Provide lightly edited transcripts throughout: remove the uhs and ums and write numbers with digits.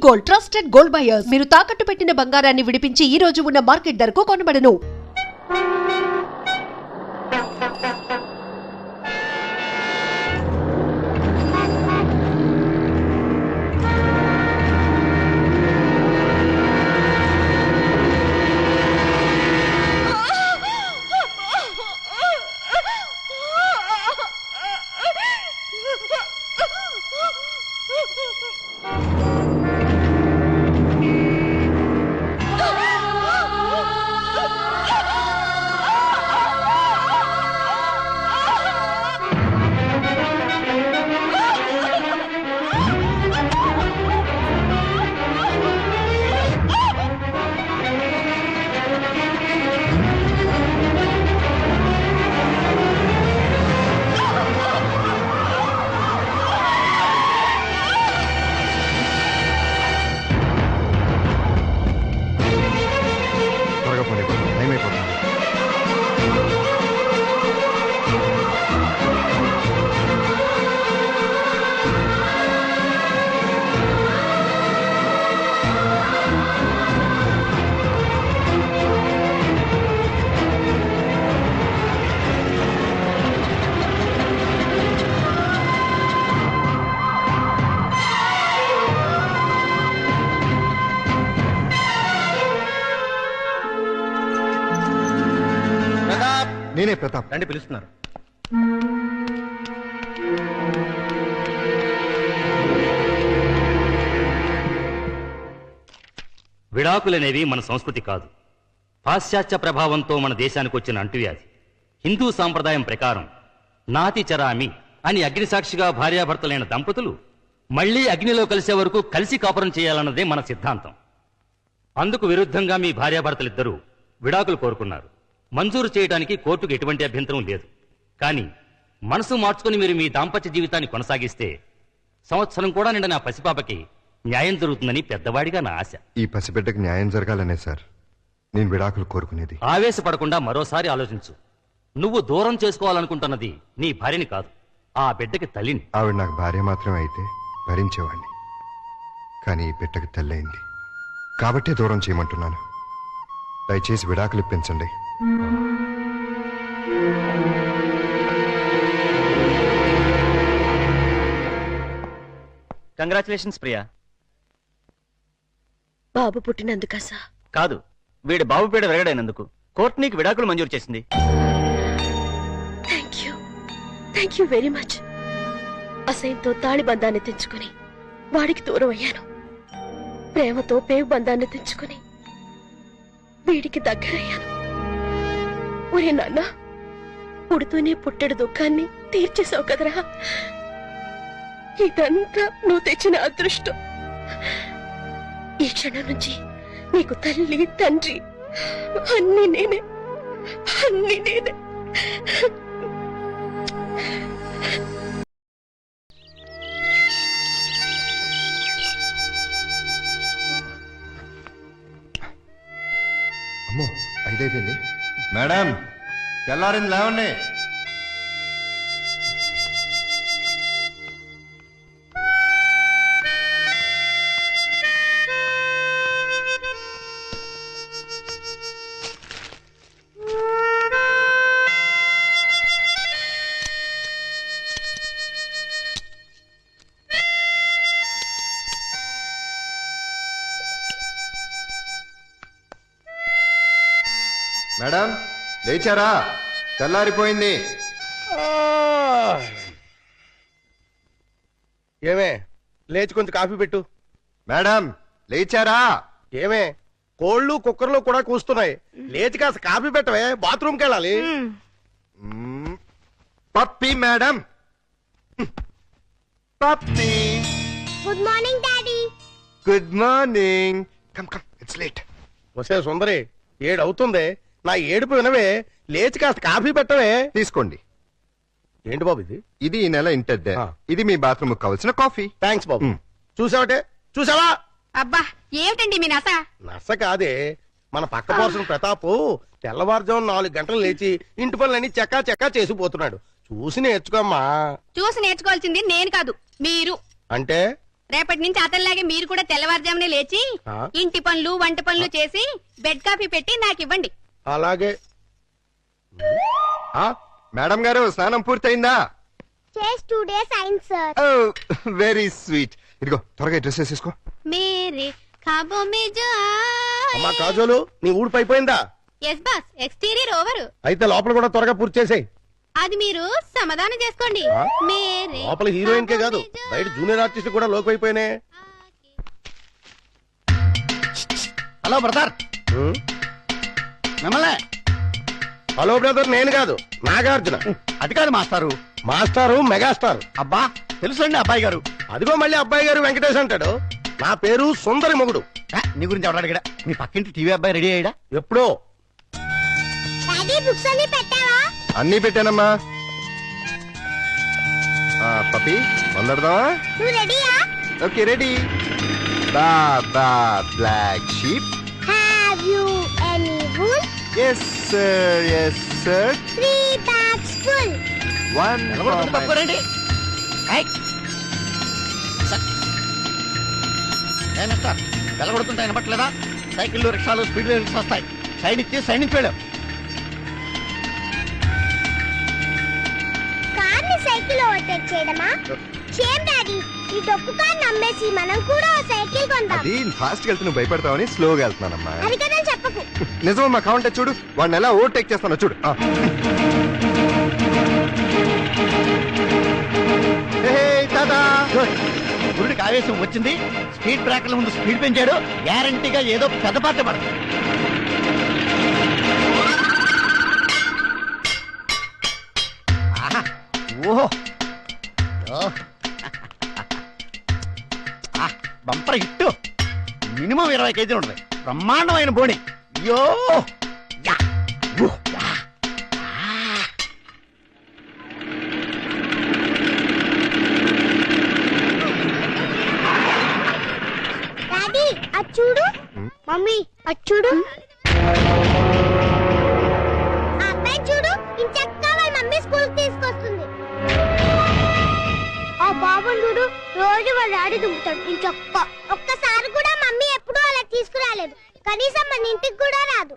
Gold, trusted gold buyers. మీరు తాకట్టు పెట్టిన బంగారాన్ని విడిపించి ఈ రోజు ఉన్న మార్కెట్ ధరకు కొనబడను. నేనే ప్రతాప్. రండి, పిలుస్తున్నారు. విడాకులనేవి మన సంస్కృతి కాదు. పాశ్చాత్య ప్రభావంతో మన దేశానికి వచ్చిన అంటువ్యాధి. హిందూ సాంప్రదాయం ప్రకారం నాతి చరామి అని అగ్నిసాక్షిగా భార్యాభర్తలైన దంపతులు మళ్లీ అగ్నిలో కలిసే వరకు కలిసి కాపురం చేయాలన్నదే మన సిద్ధాంతం. అందుకు విరుద్ధంగా మీ భార్యాభర్తలిద్దరూ విడాకులు కోరుకున్నారు. మంజూరు చేయడానికి కోర్టుకు ఎటువంటి అభ్యంతరం లేదు. కానీ మనసు మార్చుకుని మీరు మీ దాంపత్య జీవితాన్ని కొనసాగిస్తే సంవత్సరం కూడా నిండా నా పసిపాపకి న్యాయం జరుగుతుందని పెద్దవాడిగా నా ఆశ. ఈ పసిబిడ్డకి న్యాయం జరగాలనే సార్ నేను విడాకులు కోరుకునేది. ఆవేశపడకుండా మరోసారి ఆలోచించు. నువ్వు దూరం చేసుకోవాలనుకుంటున్నది నీ భార్యని కాదు, ఆ బిడ్డకి తల్లిని. ఆవిడ నాకు భార్య మాత్రమే అయితే భరించేవాణ్ణి. కానీ ఈ బిడ్డకి తల్లి అయింది కాబట్టే దూరం చేయమంటున్నాను. దయచేసి విడాకులు ఇప్పించండి. కంగ్రాచులేషన్స్ ప్రియా. బాబు పుట్టినందుక సార్? కాదు, వీడి బాబు పీడ విరగడైనందుకు కోర్టు నీకు విడాకులు మంజూరు చేసింది. Thank you very much. అసహ్యంతో తాళి బంధాన్ని తెంచుకుని వాడికి దూరం అయ్యాను. ప్రేమతో పేగు బంధాన్ని తెంచుకుని వీడికి దగ్గరయ్యాను. ఒరే నాన్న, పుడుతూనే పుట్టెడు దుఃఖాన్ని తీర్చేసావు కదరా. ఇదంతా నువ్వు తెచ్చిన అదృష్టం. ఈ క్షణం నుంచి నీకు తల్లి తండ్రి అన్ని నేనే. అమ్మో 5 అయిపోయింది. మేడం తెల్లారింది, లేవండి. మేడం లేచారా? తెల్లారిపోయింది. ఏమే, లేచి కొంచెం కాఫీ పెట్టు. మేడం లేచారా? ఏమే, కోళ్ళు కుక్కర్లు కూడా కూస్తున్నాయి. లేచి కాస్త కాఫీ పెట్టవే, బాత్రూమ్కి వెళ్ళాలి. Pappi madam, Pappi. Good morning daddy. Good morning. Come come, it's late. వసే సుందరి, 7 అవుతుంది. నా ఏడుపు వినవే, లేచి కాస్త కాఫీ పెట్టవే. తీసుకోండి. ఏంటి బాబు ఇది? ఇది ఈ నెల ఇంటద్దే. ఇది మీ బాత్రూమ్ కావాల్సిన కాఫీ. థ్యాంక్స్ బాబు. చూసావటే, చూసావా? అబ్బా ఏమిటండి మీ నస? నస కాదే, మన పక్క పోర్షన్ ప్రతాప్ తెల్లవారుజాము 4 గంటలు లేచి ఇంటి పనులన్నీ చెక్కా చెక్కా చేసిపోతున్నాడు. చూసి నేర్చుకోమ్మా. చూసి నేర్చుకోవాల్సింది నేను కాదు, మీరు. అంటే రేపటి నుంచి అతనిలాగే మీరు కూడా తెల్లవారుజామునే లేచి ఆ? ఇంటి పనులు వంట పనులు చేసి బెడ్ కాఫీ పెట్టి నాకు ఇవ్వండి. అలాగే ఆ? మేడం గారు స్నానం పూర్తయిందా? చేసి 2 days అయింది సార్. Very sweet. ఇదిగో త్వరగా డ్రెస్ వేసేసుకో. మేరే ఖాబో మే జో అమ్మా కాజోలు నీ ఊడిపోయిపోయిందా? Yes boss, exterior over. అయితే లోపల కూడా త్వరగా పూర్తి చేసేయ్. అది మీరు సమాధానం చేసుకోండి. ఆ? మేరే లోపల హీరోయిన్ కే కాదు ఖాబో మే జో బయట జూనియర్ ఆర్టిస్ట్ కూడా లోకి అయిపోయినాయి. హలో బ్రదర్, మిమ్మల్ని. హలో బ్రదర్, నేను కాదు నాగార్జున. అది కాదు మాస్టారు. మాస్టారు మెగాస్టార్. అబ్బా తెలుసండి అబ్బాయి గారు. అదిగో మళ్ళీ అబ్బాయి గారు వెంకటేష్ అంటాడు. నా పేరు సుందరి మొగుడు. నీ గురించి ఎవరు అడిగాడా? మీ పక్కింటి టీవీ అబ్బాయి రెడీ అయ్యాడా? ఎప్పుడో. డాడీ బుక్స్ అన్ని పెట్టావా? అన్నీ పెట్టానమ్మా. పప్పి వందడదామా? నువ్వు రెడీయా? Okay ready. Baa baa black sheep. Have you any wool? Yes sir, yes sir. 3 bags full. వన్ తప్పుకోరండి. మిస్టర్ వెళ్ళగొడుతుంటే వినపట్లేదా? సైకిళ్ళు రిక్షాలు స్పీడ్ రిక్షా వస్తాయి. సైడ్ ఇచ్చి సైడ్ నుంచి వెళ్ళాం. కార్ని సైకిల్ ఓవర్టేక్ చేయడమా? చేయం డాడీ, ఈ డొక్కు కార్ నమ్మేసి మనం కూడా ఓ సైకిల్ కొందాం. అది ఫాస్ట్ గా వెళ్తే నువ్వు భయపడతావని స్లోగా వెళ్తున్నానమ్మా. అది కదా చెప్పకు. నిజమమ్మా, కావంటే చూడు వాడిని ఎలా ఓవర్టేక్ చేస్తానో చూడు. గురుడికి ఆవేశం వచ్చింది. స్పీడ్ బ్రేకర్ల ముందు స్పీడ్ పెంచాడు. గ్యారంటీగా ఏదో పెద్ద పాట పడదు. ఓహో బంపర్ హిట్టు. మినిమం 20 కేజీలు ఉంటుంది. బ్రహ్మాండమైన బోణి. అయ్యో యా. ఊ, యా. డాడీ అది చూడు. మమ్మీ అది చూడు. ఆ అబ్బాయి చూడు, ఇంచక్కా వాళ్ళ మమ్మీ స్కూల్ తీసుకొస్తుంది. ఆ బాబుని చూడు, రోజు వాళ్ళ డాడీ దుంపుతాడు ఇంచక్క. ఒక్కసారి కూడా మమ్మీ ఎప్పుడూ అలా తీసుకురాలేదు. కనీసం మన ఇంటికి కూడా రాదు.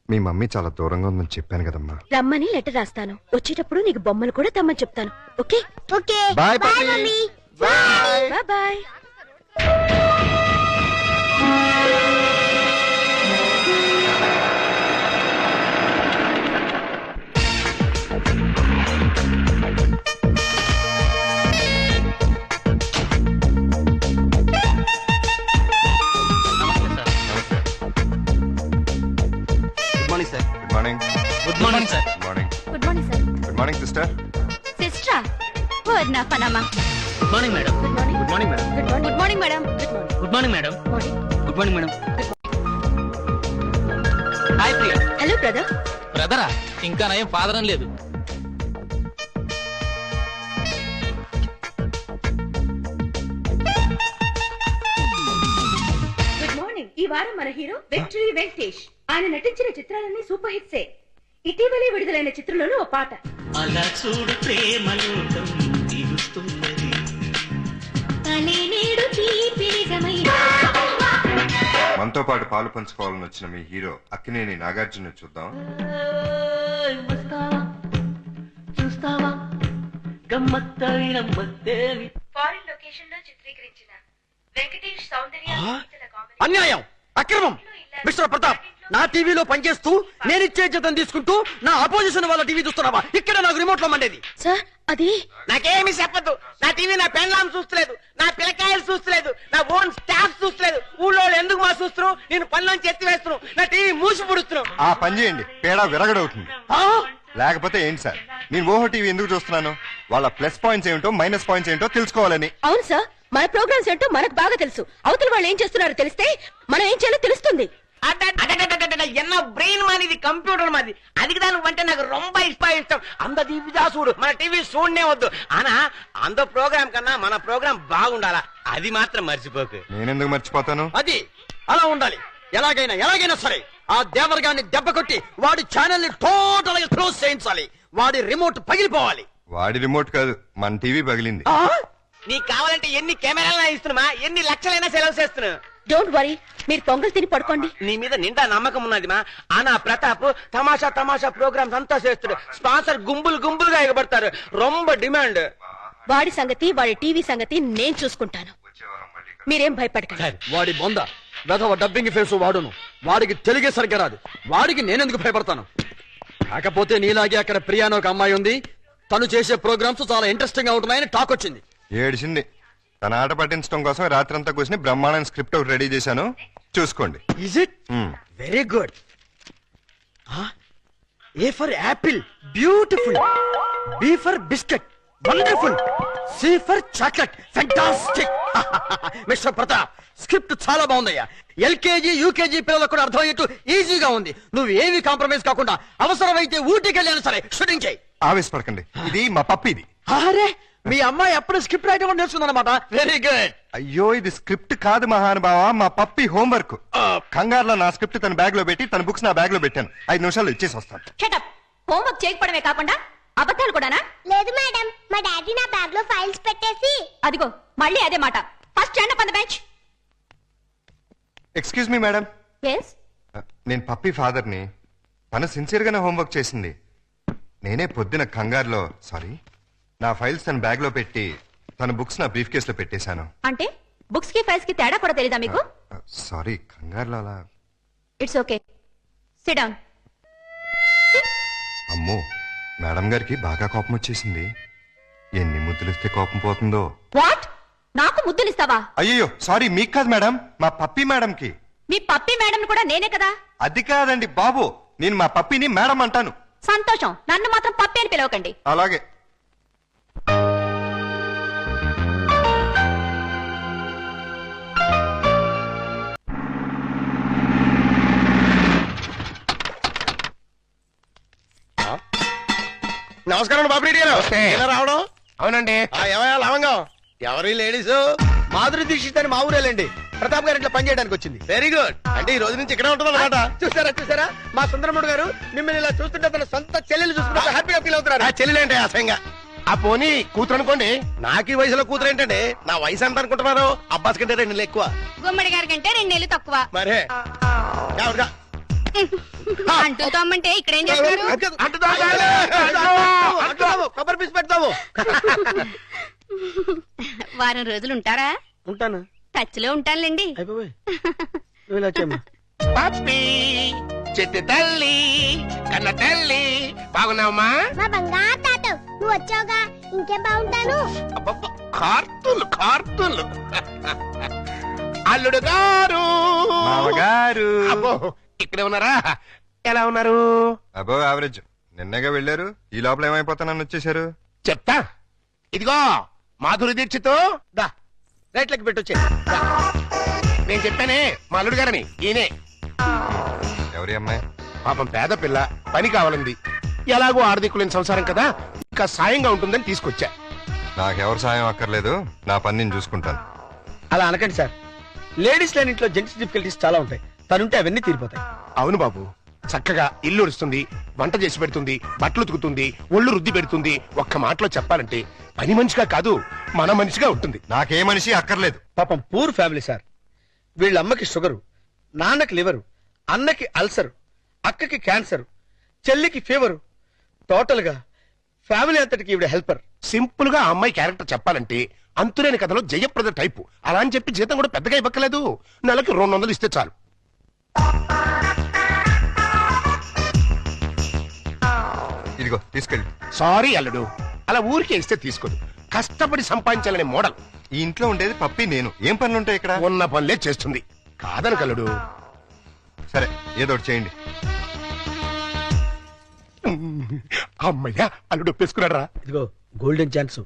మీ మమ్మీ చాలా దూరంగా ఉందని చెప్పాను కదమ్మా. రమ్మని లెటర్ రాస్తాను. వచ్చేటప్పుడు నీకు బొమ్మలు కూడా తెమ్మని చెప్తాను. Okay? Okay bye bye Pappi. Mummy. Bye. Bye bye. Good morning sir. Good morning. Good morning sir. Good morning. Good morning sir. Good morning sister. సిస్టరా? ఓ నా పనమ్మా. Good morning madam. Good morning. Good morning madam. Good morning madam. Good morning madam. Good morning madam. Hi Priya. Hello brother. బ్రదరా? ఇంకా నయం father అని లేదు. Good morning. ఈ వారం మన హీరో విక్టరీ వెంకటేష్. ఆయన నటించిన చిత్రాలన్నీ సూపర్ హిట్సే. ఇటీవలే విడుదలైన చిత్రంలోనూ ఓ పాట. అలా చూడు ప్రేమలోకం తీరుస్తున్నది. మనతో పాటు పాలు పంచుకోవాలని వచ్చిన మీ హీరో అక్కినేని నాగార్జున చూద్దాం. చూస్తావా గమ్మత్తైన మత్తేవి. ఫారిన్ లొకేషన్ లో చిత్రీకరించిన వెంకటేష్ సౌందర్య అన్యాయం, అక్రమం. మిస్టర్ ప్రతాప్, నా టీవీలో పనిచేస్తూ నేనిచ్చే జీతం తీసుకుంటూ నా అపోజిషన్ వాళ్ళ టీవీ చూస్తున్నావా? ఇక్కడ నాకు రిమోట్ లో మండేది. సార్ అది నాకేమి చెప్పద్దు. నా టీవీ నా పెన్లాం చూస్తలేదు, నా పిల్లకాయలు చూస్తలేదు, నా ఓన్ స్టాఫ్ చూస్తలేదు. ఊళ్ళో ఎందుకు మా చూస్తున్నావు? నేను పనులను ఎత్తి వేస్తున్నావు, నా టీవీ మూసి పుడుతున్నావు. ఆ పని చేయండి, పేడ విరగడవుతుంది. లేకపోతే ఏంటి సార్, నేను ఓహో టీవీ ఎందుకు చూస్తున్నాను? వాళ్ళ ప్లస్ పాయింట్స్ ఏమిటో మైనస్ పాయింట్స్ ఏంటో తెలుసుకోవాలని. అవును సార్, మన ప్రోగ్రామ్స్ ఏంటో మనకు బాగా తెలుసు. అవతల వాళ్ళు ఏం చేస్తున్నారో తెలిస్తే మనం ఏం చేయాలో తెలుస్తుంది. ఎన్న బ్రెయిన్ మాది, కంప్యూటర్ మాది. అది దాని అంటే నాకు రొంబ ఇష్టం. అంద టీవీ చూడు, మన టీవీ చూడనే వద్దు. అనా అంద ప్రోగ్రామ్ కన్నా మన ప్రోగ్రామ్ బాగుండాలా, అది మాత్రం మర్చిపోకు. నేనెందుకు మర్చిపోతాను? అది అలా ఉండాలి. ఎలాగైనా సరే ఆ దేవరగాన్ని దెబ్బ కొట్టి వాడి ఛానల్ ని టోటల్ గా క్లోజ్ చేయించాలి. వాడి రిమోట్ పగిలిపోవాలి. వాడి రిమోట్ కాదు, మన టీవీ పగిలింది. నీకు కావాలంటే ఎన్ని కెమెరాలైనా ఇస్తున్నా, ఎన్ని లక్షలైనా సెలవు చేస్తున్నా. డోంట్ వరీ, మీరు పొంగల్ తిని పడుకోండి. నీ మీద నిండా నమ్మకం ఉన్నది మా. ఆనా ప్రతాప్ తమాషా తమాషా ప్రోగ్రామ్స్ అంతా చేస్తాడు. స్పాన్సర్ గుంపులు గుంపులుగా ఎగబడతారు. రొంబ డిమాండ్. వాడి సంగతి, వాడి టీవీ సంగతి నేను చూసుకుంటాను. మీరేం భయపడకండి. వాడి బొంద వెధవ డబ్బింగ్ ఫేసు వాడును. వాడికి తెలుగే సరిగ్గా రాదు. వాడికి నేనెందుకు భయపడతాను? కాకపోతే నీలాగే అక్కడ ప్రియానో ఒక అమ్మాయి ఉంది. తను చేసే ప్రోగ్రామ్స్ చాలా ఇంట్రెస్టింగ్ గా ఉంటున్నాయని టాక్ వచ్చింది. ఏడిసింది. తన ఆట పట్టించడం కోసం రాత్రంతా కూర్చుని బ్రహ్మాండం స్క్రిప్ట్ ఒకటి రెడీ చేశాను, చూసుకోండి. Is it? Very good. A for apple, beautiful. B for biscuit, wonderful. C for chocolate, fantastic. Mr. Pratap, script చాలా బాగుందయ్యా. ఎల్కేజీ యూకేజీ పిల్లలకు కూడా అర్థమయ్యేట్టు ఈజీగా ఉంది. నువ్వు ఏవి కాంప్రమైజ్ కాకుండా అవసరమైతే ఊటీకి వెళ్ళాను సరే షూటింగ్ చేయి. ఆవేశపడకండి, ఇది మా పప్పిది. అరే, మీ అమ్మాయి అప్పుడు స్క్రిప్ట్ రైటర్ కూడా నేర్చుకుందన్నమాట. Very good. అయ్యో, ఇది స్క్రిప్ట్ కాదు మహానుభావ, మా పప్పి హోంవర్క్. కంగారులో నా స్క్రిప్ట్ తన బ్యాగ్ లో పెట్టి తన బుక్స్ నా బ్యాగ్ లో పెట్టాను. 5 నిమిషాల్లో ఇచ్చేసి వస్తాను. షటప్. హోంవర్క్ చేయకపోవడమే కాకుండా అబద్ధాలు కూడానా? లేదు మేడం, మా డాడీ నా బ్యాగ్ లో ఫైల్స్ పెట్టేసి. అదిగో మళ్ళీ అదే మాట. First stand up on the bench. Excuse me madam, yes నేను పప్పి ఫాదర్ని. తను సిన్సియర్ గానే హోంవర్క్ చేసింది. నేనే పొద్దున కంగారులో నా ఫైల్స్ తన బ్యాగ్ లో పెట్టి తన బుక్స్ నా బ్రీఫ్ కేస్ లో పెట్టేశాను. అంటే బుక్స్ కి ఫైల్స్ కి తేడా కూడా తెలీదా మీకు? సారీ, కంగారులో అలా. It's okay, SIT down. అమ్మో, మేడం గారికి బాగా కోపం వచ్చేసింది. ఎన్ని ముద్దులిస్తే కోపం పోతుందో. వాట్? నాకు ముద్దులిస్తావా? అయ్యో సారీ, మీకు కాదు మేడం, మా పప్పి మేడంకి. మీ పప్పి మేడం కూడా నేనే కదా. అది కాదండి బాబు, నేను మా పప్పిని మేడం అంటాను. సంతోషం, నన్ను మాత్రం పప్పి అని పిలవకండి. అలాగే. నమస్కారం బాబు రెడ్డి గారు. ఎలా రావడం? అవునండి. ఏమయ్యా లవంగం? ఎవరి లేడీస్? మాధురి దీక్షిత్ అని మా ఊరేలండి. ప్రతాప్ గారు ఇట్లా పని చేయడానికి వచ్చింది. Very good. అంటే ఈ రోజు నుంచి ఇక్కడే ఉంటుంది అనమాట. చూసారా మా సుందరముడు గారు మిమ్మల్ని ఇలా చూస్తుంటే తన సొంత చెల్లెలు చూసుకుంటే హ్యాపీగా ఫీల్ అవుతున్నారు. చెల్లెలేంటే అసహ్యంగా. ఆ పోనీ కూతురు అనుకోండి. నాకు ఈ వయసులో కూతురు ఏంటంటే నా వయసు ఎంత అనుకుంటున్నారు? అబ్బాస్ కంటే 2 నెలలు ఎక్కువ. గుమ్మడి గారి కంటే 2 నెలలు తక్కువ. మరే అంటూ తమ్మంటే ఇక్కడ ఏం చేస్తారు? కొబ్బరి పీసు పెడతావు. వారం రోజులు ఉంటారా? ఉంటాను. టచ్ లో ఉంటానులేండి. అయిపోయి నువ్వు ఇలా వచ్చామ్మా. పప్పి చెట్టు తల్లి కన్న తల్లి బాగున్నావమ్మా? మా బంగారు తాత, నువ్వు వచ్చావుగా, ఇంకేం బాగుంటాను. కార్తూన్లు అల్లుడు గారు మామగారు. అబ్బో, ఇక్కడే ఉన్నారా? ఎలా ఉన్నారు? అబ్బో యావరేజ్. నిన్నగా వెళ్ళారు, ఈ లోపల ఏమైపోతానని వచ్చేసారు. చెప్తా. ఇదిగో మాధురి దీక్షిత్ దా రైట్లకి పెట్టొచ్చే. నేను చెప్పానే మా అల్లుడు గారని. ఈయనే. ఎవరి అమ్మాయి? పాపం పేద పిల్ల, పని కావాలంది. ఎలాగో ఆర్థికులేని సంసారం కదా, ఇంకా సాయంగా ఉంటుందని తీసుకొచ్చా. నాకెవరు సాయం అక్కర్లేదు, నా పని నేను చూసుకుంటాను. అలా అనకండి సార్. లేడీస్ లేని ఇంట్లో జెంట్స్ డిఫికల్టీస్ చాలా ఉంటాయి. తనుంటే అవన్నీ తీరిపోతాయి. అవును బాబు, చక్కగా ఇల్లు ఉడుస్తుంది, వంట చేసి పెడుతుంది, బట్టలు ఉతుకుతుంది, ఒళ్ళు రుద్ది పెడుతుంది. ఒక్క మాటలో చెప్పాలంటే పని మనిషిగా కాదు, మన మనిషిగా ఉంటుంది. నాకే మనిషి అక్కర్లేదు. పాపం పూర్ ఫ్యామిలీ సార్. వీళ్ళ అమ్మకి షుగరు, నాన్నకి లివరు, అన్నకి అల్సర్, అక్కకి క్యాన్సర్, చెల్లికి ఫీవరు. టోటల్ గా ఫ్యామిలీ అంతటికి ఈవిడ హెల్పర్. సింపుల్ గా ఆ అమ్మాయి క్యారెక్టర్ చెప్పాలంటే అంతులేని కథలో జయప్రద టైపు. అలా అని చెప్పి జీతం కూడా పెద్దగా ఇవ్వక్కలేదు. నెలకి 200 ఇస్తే చాలు. ఇదిగో తీసుకెళ్ళి. సారీ అల్లుడు, అలా ఊరికే ఇస్తే తీసుకోదు. కష్టపడి సంపాదించాలనే మోడల్. ఈ ఇంట్లో ఉండేది పప్పి నేను. ఏం పనులుంటాయి ఇక్కడ? ఉన్న పనులే చేస్తుంది. కాదని కల్లుడు. సరే, ఏదో ఒకటి చేయండి. అమ్మయ్యా, అల్లుడు ఒప్పేసుకున్నారా? ఇదిగో గోల్డెన్ ఛాన్స్.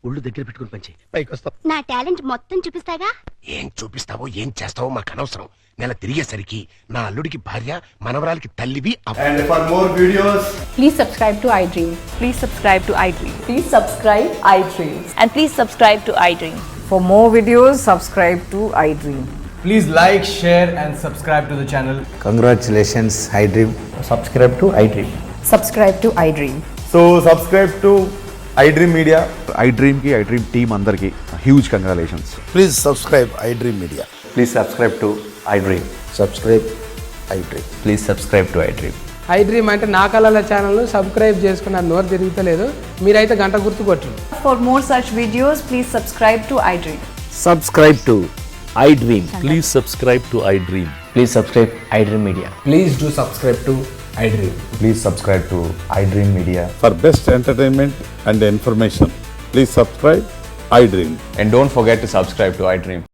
ఒళ్ళు దగ్గర పెట్టుకుని పంచి పైకి వస్తాం. నా టాలెంట్ మొత్తం చూపిస్తాగా. ఏం చూపిస్తావో ఏం చేస్తావో మాకు అనవసరం. నెల తిరిగేసరికి నా అల్లుడికి భార్య, మనవరాలకి తల్లివి. And for more videos, please subscribe to iDream. Please subscribe to iDream. Please subscribe iDream. And please subscribe to iDream. For more videos, subscribe to iDream. please like, share and subscribe to the channel. Congratulations, iDream. Subscribe to iDream. Subscribe to iDream. So subscribe to iDream Media. iDream team అందరికి huge congratulations. Please subscribe iDream Media. Please subscribe to iDream. Subscribe iDream. Please subscribe to iDream. iDream అంటే నా కళల channel subscribe చేసుకున్న నోరు తిరుగుతలేదు మీరైతే గంట గుర్తు కొట్టండి. For more such videos, please subscribe to iDream. Subscribe to iDream. Please subscribe to iDream. Please subscribe iDream Media. Please do subscribe to iDream. Please subscribe to iDream Media. For best entertainment and information, please subscribe iDream. And don't forget to subscribe to iDream.